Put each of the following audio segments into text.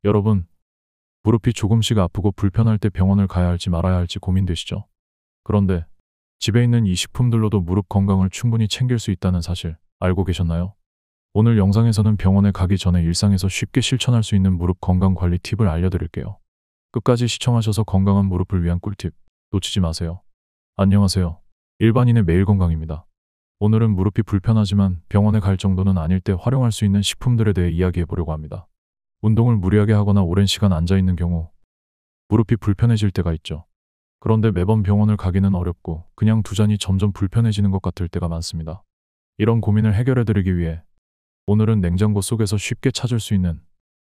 여러분, 무릎이 조금씩 아프고 불편할 때 병원을 가야 할지 말아야 할지 고민되시죠? 그런데 집에 있는 이 식품들로도 무릎 건강을 충분히 챙길 수 있다는 사실 알고 계셨나요? 오늘 영상에서는 병원에 가기 전에 일상에서 쉽게 실천할 수 있는 무릎 건강 관리 팁을 알려드릴게요. 끝까지 시청하셔서 건강한 무릎을 위한 꿀팁 놓치지 마세요. 안녕하세요. 일반인의 매일 건강입니다. 오늘은 무릎이 불편하지만 병원에 갈 정도는 아닐 때 활용할 수 있는 식품들에 대해 이야기해 보려고 합니다. 운동을 무리하게 하거나 오랜 시간 앉아 있는 경우 무릎이 불편해질 때가 있죠. 그런데 매번 병원을 가기는 어렵고 그냥 두자니 점점 불편해지는 것 같을 때가 많습니다. 이런 고민을 해결해 드리기 위해 오늘은 냉장고 속에서 쉽게 찾을 수 있는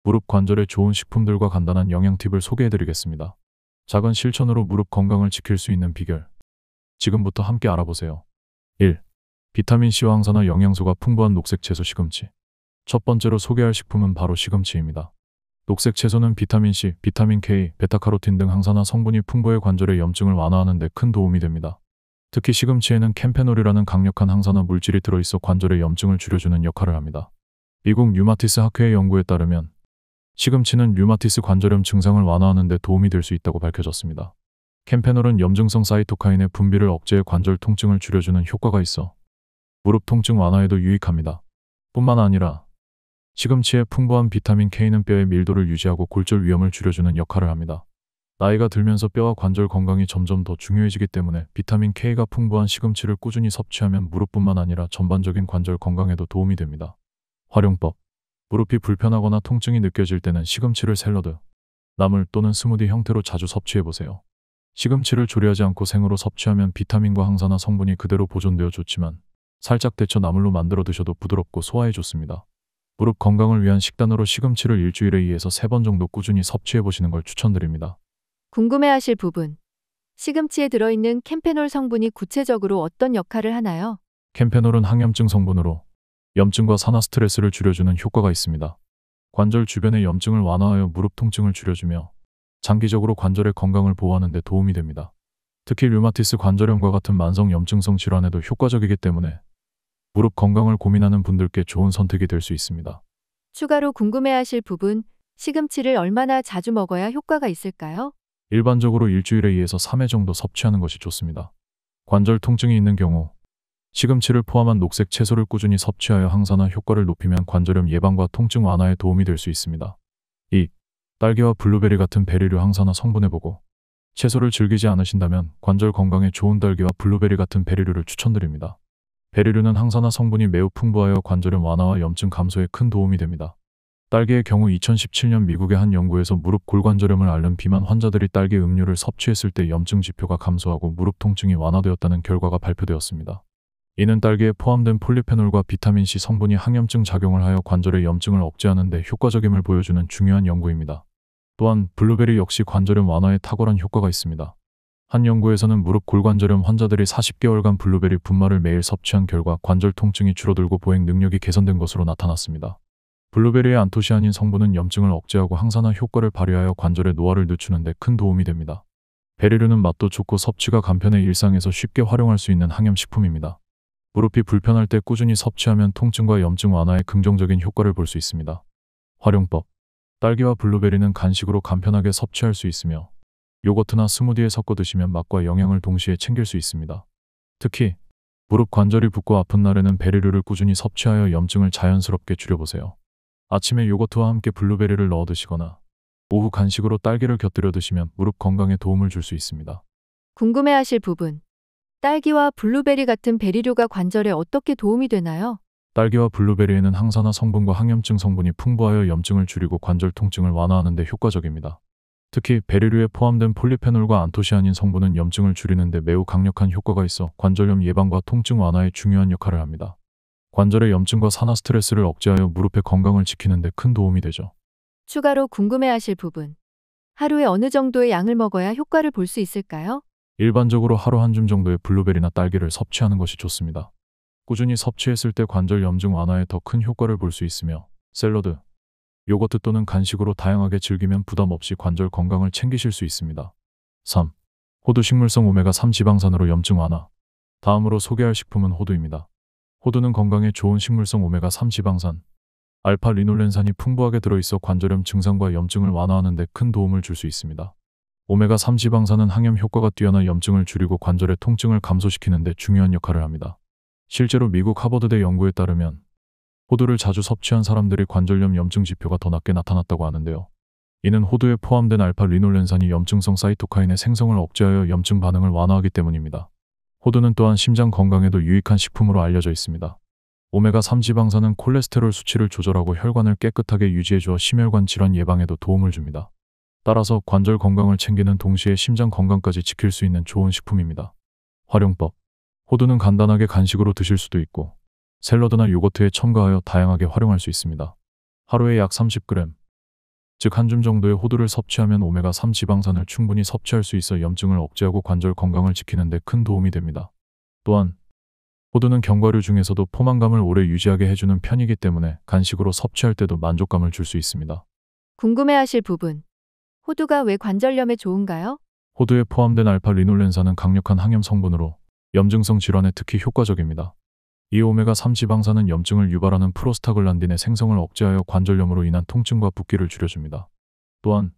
무릎 관절에 좋은 식품들과 간단한 영양 팁을 소개해 드리겠습니다. 작은 실천으로 무릎 건강을 지킬 수 있는 비결. 지금부터 함께 알아보세요. 1. 비타민C와 항산화 영양소가 풍부한 녹색 채소 시금치. 첫 번째로 소개할 식품은 바로 시금치입니다. 녹색 채소는 비타민C, 비타민 K, 베타카로틴 등 항산화 성분이 풍부해 관절의 염증을 완화하는 데 큰 도움이 됩니다. 특히 시금치에는 캠페놀이라는 강력한 항산화 물질이 들어있어 관절의 염증을 줄여주는 역할을 합니다. 미국 류마티스 학회의 연구에 따르면 시금치는 류마티스 관절염 증상을 완화하는 데 도움이 될 수 있다고 밝혀졌습니다. 캠페놀은 염증성 사이토카인의 분비를 억제해 관절 통증을 줄여주는 효과가 있어 무릎 통증 완화에도 유익합니다. 뿐만 아니라 시금치의 풍부한 비타민 K는 뼈의 밀도를 유지하고 골절 위험을 줄여주는 역할을 합니다. 나이가 들면서 뼈와 관절 건강이 점점 더 중요해지기 때문에 비타민 K가 풍부한 시금치를 꾸준히 섭취하면 무릎뿐만 아니라 전반적인 관절 건강에도 도움이 됩니다. 활용법. 무릎이 불편하거나 통증이 느껴질 때는 시금치를 샐러드, 나물 또는 스무디 형태로 자주 섭취해보세요. 시금치를 조리하지 않고 생으로 섭취하면 비타민과 항산화 성분이 그대로 보존되어 좋지만 살짝 데쳐 나물로 만들어 드셔도 부드럽고 소화에 좋습니다. 무릎 건강을 위한 식단으로 시금치를 일주일에 2에서 3번 정도 꾸준히 섭취해보시는 걸 추천드립니다. 궁금해하실 부분. 시금치에 들어있는 캠페놀 성분이 구체적으로 어떤 역할을 하나요? 캠페놀은 항염증 성분으로 염증과 산화 스트레스를 줄여주는 효과가 있습니다. 관절 주변의 염증을 완화하여 무릎 통증을 줄여주며 장기적으로 관절의 건강을 보호하는 데 도움이 됩니다. 특히 류마티스 관절염과 같은 만성 염증성 질환에도 효과적이기 때문에 무릎 건강을 고민하는 분들께 좋은 선택이 될 수 있습니다. 추가로 궁금해하실 부분. 시금치를 얼마나 자주 먹어야 효과가 있을까요? 일반적으로 일주일에 2에서 3회 정도 섭취하는 것이 좋습니다. 관절 통증이 있는 경우 시금치를 포함한 녹색 채소를 꾸준히 섭취하여 항산화 효과를 높이면 관절염 예방과 통증 완화에 도움이 될 수 있습니다. 2. 딸기와 블루베리 같은 베리류 항산화 성분에 보고 채소를 즐기지 않으신다면 관절 건강에 좋은 딸기와 블루베리 같은 베리류를 추천드립니다. 베리류는 항산화 성분이 매우 풍부하여 관절염 완화와 염증 감소에 큰 도움이 됩니다. 딸기의 경우 2017년 미국의 한 연구에서 무릎 골관절염을 앓는 비만 환자들이 딸기 음료를 섭취했을 때 염증 지표가 감소하고 무릎 통증이 완화되었다는 결과가 발표되었습니다. 이는 딸기에 포함된 폴리페놀과 비타민C 성분이 항염증 작용을 하여 관절의 염증을 억제하는 데 효과적임을 보여주는 중요한 연구입니다. 또한 블루베리 역시 관절염 완화에 탁월한 효과가 있습니다. 한 연구에서는 무릎 골관절염 환자들이 40개월간 블루베리 분말을 매일 섭취한 결과 관절 통증이 줄어들고 보행 능력이 개선된 것으로 나타났습니다. 블루베리의 안토시아닌 성분은 염증을 억제하고 항산화 효과를 발휘하여 관절의 노화를 늦추는 데 큰 도움이 됩니다. 베리류는 맛도 좋고 섭취가 간편해 일상에서 쉽게 활용할 수 있는 항염식품입니다. 무릎이 불편할 때 꾸준히 섭취하면 통증과 염증 완화에 긍정적인 효과를 볼 수 있습니다. 활용법. 딸기와 블루베리는 간식으로 간편하게 섭취할 수 있으며 요거트나 스무디에 섞어 드시면 맛과 영양을 동시에 챙길 수 있습니다. 특히 무릎 관절이 붓고 아픈 날에는 베리류를 꾸준히 섭취하여 염증을 자연스럽게 줄여보세요. 아침에 요거트와 함께 블루베리를 넣어 드시거나 오후 간식으로 딸기를 곁들여 드시면 무릎 건강에 도움을 줄 수 있습니다. 궁금해하실 부분. 딸기와 블루베리 같은 베리류가 관절에 어떻게 도움이 되나요? 딸기와 블루베리에는 항산화 성분과 항염증 성분이 풍부하여 염증을 줄이고 관절 통증을 완화하는 데 효과적입니다. 특히 베리류에 포함된 폴리페놀과 안토시아닌 성분은 염증을 줄이는 데 매우 강력한 효과가 있어 관절염 예방과 통증 완화에 중요한 역할을 합니다. 관절의 염증과 산화 스트레스를 억제하여 무릎의 건강을 지키는 데 큰 도움이 되죠. 추가로 궁금해하실 부분. 하루에 어느 정도의 양을 먹어야 효과를 볼 수 있을까요? 일반적으로 하루 한 줌 정도의 블루베리나 딸기를 섭취하는 것이 좋습니다. 꾸준히 섭취했을 때 관절 염증 완화에 더 큰 효과를 볼 수 있으며 샐러드, 요거트 또는 간식으로 다양하게 즐기면 부담 없이 관절 건강을 챙기실 수 있습니다. 3. 호두 식물성 오메가3 지방산으로 염증 완화. 다음으로 소개할 식품은 호두입니다. 호두는 건강에 좋은 식물성 오메가3 지방산, 알파 리놀렌산이 풍부하게 들어있어 관절염 증상과 염증을 완화하는 데 큰 도움을 줄 수 있습니다. 오메가3 지방산은 항염 효과가 뛰어나 염증을 줄이고 관절의 통증을 감소시키는 데 중요한 역할을 합니다. 실제로 미국 하버드대 연구에 따르면 호두를 자주 섭취한 사람들이 관절염 염증 지표가 더 낮게 나타났다고 하는데요. 이는 호두에 포함된 알파 리놀렌산이 염증성 사이토카인의 생성을 억제하여 염증 반응을 완화하기 때문입니다. 호두는 또한 심장 건강에도 유익한 식품으로 알려져 있습니다. 오메가3 지방산은 콜레스테롤 수치를 조절하고 혈관을 깨끗하게 유지해주어 심혈관 질환 예방에도 도움을 줍니다. 따라서 관절 건강을 챙기는 동시에 심장 건강까지 지킬 수 있는 좋은 식품입니다. 활용법. 호두는 간단하게 간식으로 드실 수도 있고 샐러드나 요거트에 첨가하여 다양하게 활용할 수 있습니다. 하루에 약 30g, 즉 한 줌 정도의 호두를 섭취하면 오메가3 지방산을 충분히 섭취할 수 있어 염증을 억제하고 관절 건강을 지키는 데 큰 도움이 됩니다. 또한 호두는 견과류 중에서도 포만감을 오래 유지하게 해주는 편이기 때문에 간식으로 섭취할 때도 만족감을 줄 수 있습니다. 궁금해하실 부분. 호두가 왜 관절염에 좋은가요? 호두에 포함된 알파 리놀렌산은 강력한 항염 성분으로 염증성 질환에 특히 효과적입니다. 이 오메가3 지방산은 염증을 유발하는 프로스타글란딘의 생성을 억제하여 관절염으로 인한 통증과 붓기를 줄여줍니다. 또한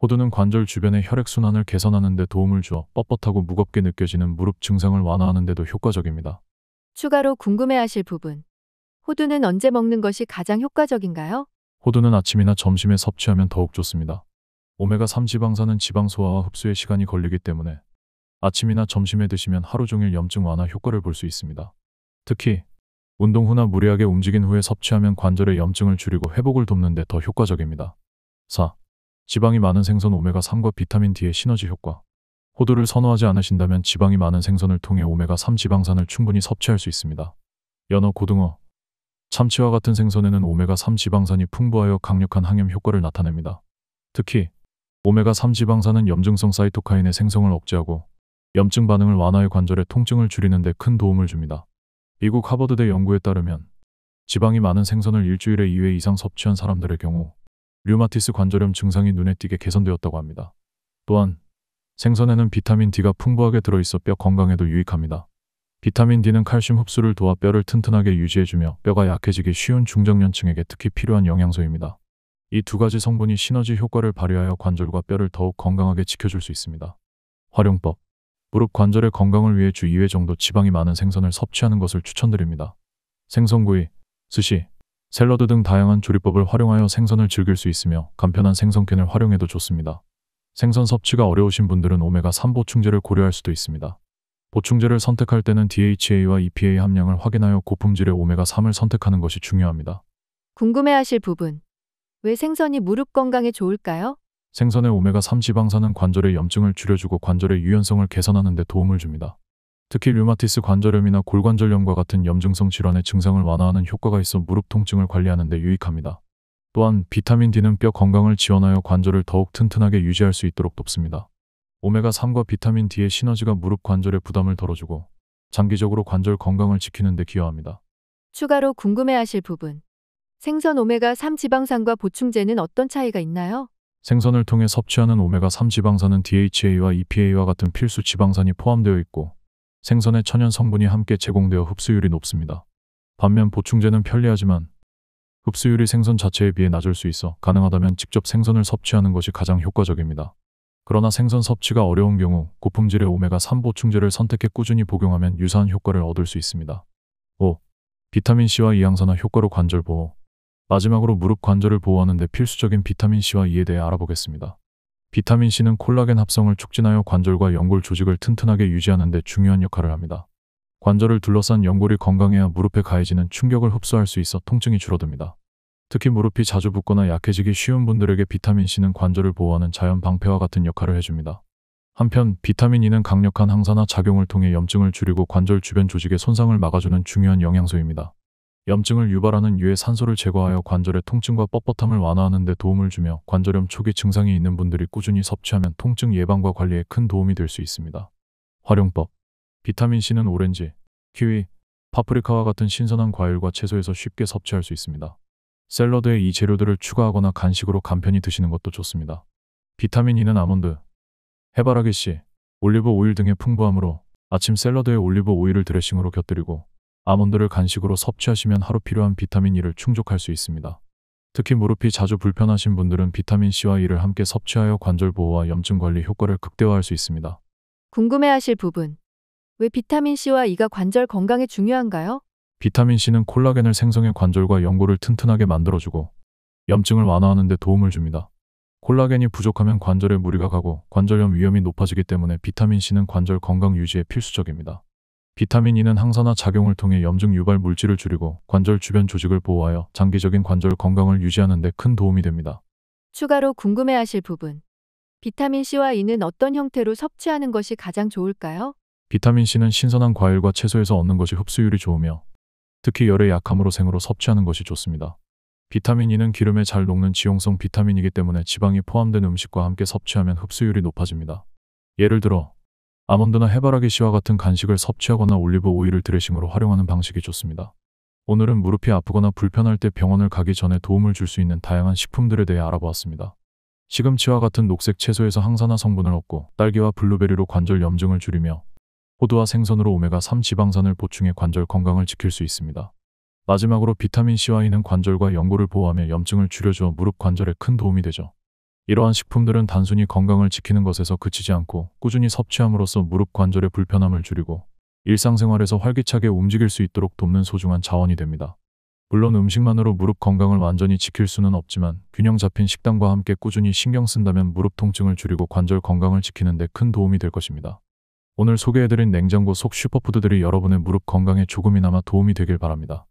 호두는 관절 주변의 혈액순환을 개선하는 데 도움을 주어 뻣뻣하고 무겁게 느껴지는 무릎 증상을 완화하는 데도 효과적입니다. 추가로 궁금해하실 부분. 호두는 언제 먹는 것이 가장 효과적인가요? 호두는 아침이나 점심에 섭취하면 더욱 좋습니다. 오메가3 지방산은 지방 소화와 흡수에 시간이 걸리기 때문에 아침이나 점심에 드시면 하루 종일 염증 완화 효과를 볼 수 있습니다. 특히 운동 후나 무리하게 움직인 후에 섭취하면 관절의 염증을 줄이고 회복을 돕는 데 더 효과적입니다. 4. 지방이 많은 생선 오메가3과 비타민 D의 시너지 효과. 호두를 선호하지 않으신다면 지방이 많은 생선을 통해 오메가3 지방산을 충분히 섭취할 수 있습니다. 연어, 고등어, 참치와 같은 생선에는 오메가3 지방산이 풍부하여 강력한 항염 효과를 나타냅니다. 특히 오메가3 지방산은 염증성 사이토카인의 생성을 억제하고 염증 반응을 완화해 관절의 통증을 줄이는 데 큰 도움을 줍니다. 미국 하버드대 연구에 따르면 지방이 많은 생선을 일주일에 2회 이상 섭취한 사람들의 경우 류마티스 관절염 증상이 눈에 띄게 개선되었다고 합니다. 또한 생선에는 비타민 D가 풍부하게 들어있어 뼈 건강에도 유익합니다. 비타민 D는 칼슘 흡수를 도와 뼈를 튼튼하게 유지해주며 뼈가 약해지기 쉬운 중장년층에게 특히 필요한 영양소입니다. 이 두 가지 성분이 시너지 효과를 발휘하여 관절과 뼈를 더욱 건강하게 지켜줄 수 있습니다. 활용법. 무릎 관절의 건강을 위해 주 2회 정도 지방이 많은 생선을 섭취하는 것을 추천드립니다. 생선구이, 스시, 샐러드 등 다양한 조리법을 활용하여 생선을 즐길 수 있으며 간편한 생선캔을 활용해도 좋습니다. 생선 섭취가 어려우신 분들은 오메가3 보충제를 고려할 수도 있습니다. 보충제를 선택할 때는 DHA와 EPA 함량을 확인하여 고품질의 오메가3을 선택하는 것이 중요합니다. 궁금해하실 부분. 왜 생선이 무릎 건강에 좋을까요? 생선의 오메가3 지방산은 관절의 염증을 줄여주고 관절의 유연성을 개선하는 데 도움을 줍니다. 특히 류마티스 관절염이나 골관절염과 같은 염증성 질환의 증상을 완화하는 효과가 있어 무릎 통증을 관리하는 데 유익합니다. 또한 비타민 D는 뼈 건강을 지원하여 관절을 더욱 튼튼하게 유지할 수 있도록 돕습니다. 오메가3과 비타민 D의 시너지가 무릎 관절의 부담을 덜어주고 장기적으로 관절 건강을 지키는 데 기여합니다. 추가로 궁금해하실 부분. 생선 오메가3 지방산과 보충제는 어떤 차이가 있나요? 생선을 통해 섭취하는 오메가3 지방산은 DHA와 EPA와 같은 필수 지방산이 포함되어 있고 생선의 천연 성분이 함께 제공되어 흡수율이 높습니다. 반면 보충제는 편리하지만 흡수율이 생선 자체에 비해 낮을 수 있어 가능하다면 직접 생선을 섭취하는 것이 가장 효과적입니다. 그러나 생선 섭취가 어려운 경우 고품질의 오메가3 보충제를 선택해 꾸준히 복용하면 유사한 효과를 얻을 수 있습니다. 5. 비타민C와 이항산화 효과로 관절 보호. 마지막으로 무릎 관절을 보호하는 데 필수적인 비타민C와 E에 대해 알아보겠습니다. 비타민C는 콜라겐 합성을 촉진하여 관절과 연골 조직을 튼튼하게 유지하는 데 중요한 역할을 합니다. 관절을 둘러싼 연골이 건강해야 무릎에 가해지는 충격을 흡수할 수 있어 통증이 줄어듭니다. 특히 무릎이 자주 붓거나 약해지기 쉬운 분들에게 비타민C는 관절을 보호하는 자연 방패와 같은 역할을 해줍니다. 한편 비타민 E는 강력한 항산화 작용을 통해 염증을 줄이고 관절 주변 조직의 손상을 막아주는 중요한 영양소입니다. 염증을 유발하는 유해 산소를 제거하여 관절의 통증과 뻣뻣함을 완화하는 데 도움을 주며 관절염 초기 증상이 있는 분들이 꾸준히 섭취하면 통증 예방과 관리에 큰 도움이 될 수 있습니다. 활용법. 비타민C는 오렌지, 키위, 파프리카와 같은 신선한 과일과 채소에서 쉽게 섭취할 수 있습니다. 샐러드에 이 재료들을 추가하거나 간식으로 간편히 드시는 것도 좋습니다. 비타민 E는 아몬드, 해바라기씨, 올리브 오일 등의 풍부함으로 아침 샐러드에 올리브 오일을 드레싱으로 곁들이고 아몬드를 간식으로 섭취하시면 하루 필요한 비타민 E를 충족할 수 있습니다. 특히 무릎이 자주 불편하신 분들은 비타민 C와 E를 함께 섭취하여 관절 보호와 염증 관리 효과를 극대화할 수 있습니다. 궁금해하실 부분. 왜 비타민 C와 E가 관절 건강에 중요한가요? 비타민 C는 콜라겐을 생성해 관절과 연골을 튼튼하게 만들어주고 염증을 완화하는 데 도움을 줍니다. 콜라겐이 부족하면 관절에 무리가 가고 관절염 위험이 높아지기 때문에 비타민 C는 관절 건강 유지에 필수적입니다. 비타민 E는 항산화 작용을 통해 염증 유발 물질을 줄이고 관절 주변 조직을 보호하여 장기적인 관절 건강을 유지하는 데 큰 도움이 됩니다. 추가로 궁금해하실 부분. 비타민 C와 E는 어떤 형태로 섭취하는 것이 가장 좋을까요? 비타민 C는 신선한 과일과 채소에서 얻는 것이 흡수율이 좋으며 특히 열에 약함으로 생으로 섭취하는 것이 좋습니다. 비타민 E는 기름에 잘 녹는 지용성 비타민이기 때문에 지방이 포함된 음식과 함께 섭취하면 흡수율이 높아집니다. 예를 들어 아몬드나 해바라기 씨와 같은 간식을 섭취하거나 올리브 오일을 드레싱으로 활용하는 방식이 좋습니다. 오늘은 무릎이 아프거나 불편할 때 병원을 가기 전에 도움을 줄 수 있는 다양한 식품들에 대해 알아보았습니다. 시금치와 같은 녹색 채소에서 항산화 성분을 얻고 딸기와 블루베리로 관절 염증을 줄이며 호두와 생선으로 오메가3 지방산을 보충해 관절 건강을 지킬 수 있습니다. 마지막으로 비타민 C와 E는 관절과 연골을 보호하며 염증을 줄여주어 무릎 관절에 큰 도움이 되죠. 이러한 식품들은 단순히 건강을 지키는 것에서 그치지 않고 꾸준히 섭취함으로써 무릎 관절의 불편함을 줄이고 일상생활에서 활기차게 움직일 수 있도록 돕는 소중한 자원이 됩니다. 물론 음식만으로 무릎 건강을 완전히 지킬 수는 없지만 균형 잡힌 식단과 함께 꾸준히 신경 쓴다면 무릎 통증을 줄이고 관절 건강을 지키는 데 큰 도움이 될 것입니다. 오늘 소개해드린 냉장고 속 슈퍼푸드들이 여러분의 무릎 건강에 조금이나마 도움이 되길 바랍니다.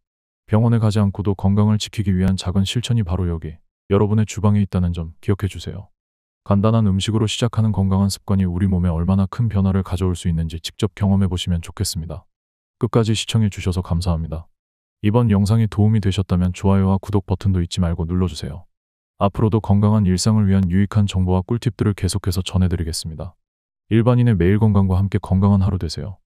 병원에 가지 않고도 건강을 지키기 위한 작은 실천이 바로 여기 여러분의 주방에 있다는 점 기억해 주세요. 간단한 음식으로 시작하는 건강한 습관이 우리 몸에 얼마나 큰 변화를 가져올 수 있는지 직접 경험해 보시면 좋겠습니다. 끝까지 시청해 주셔서 감사합니다. 이번 영상이 도움이 되셨다면 좋아요와 구독 버튼도 잊지 말고 눌러주세요. 앞으로도 건강한 일상을 위한 유익한 정보와 꿀팁들을 계속해서 전해드리겠습니다. 일반인의 매일 건강과 함께 건강한 하루 되세요.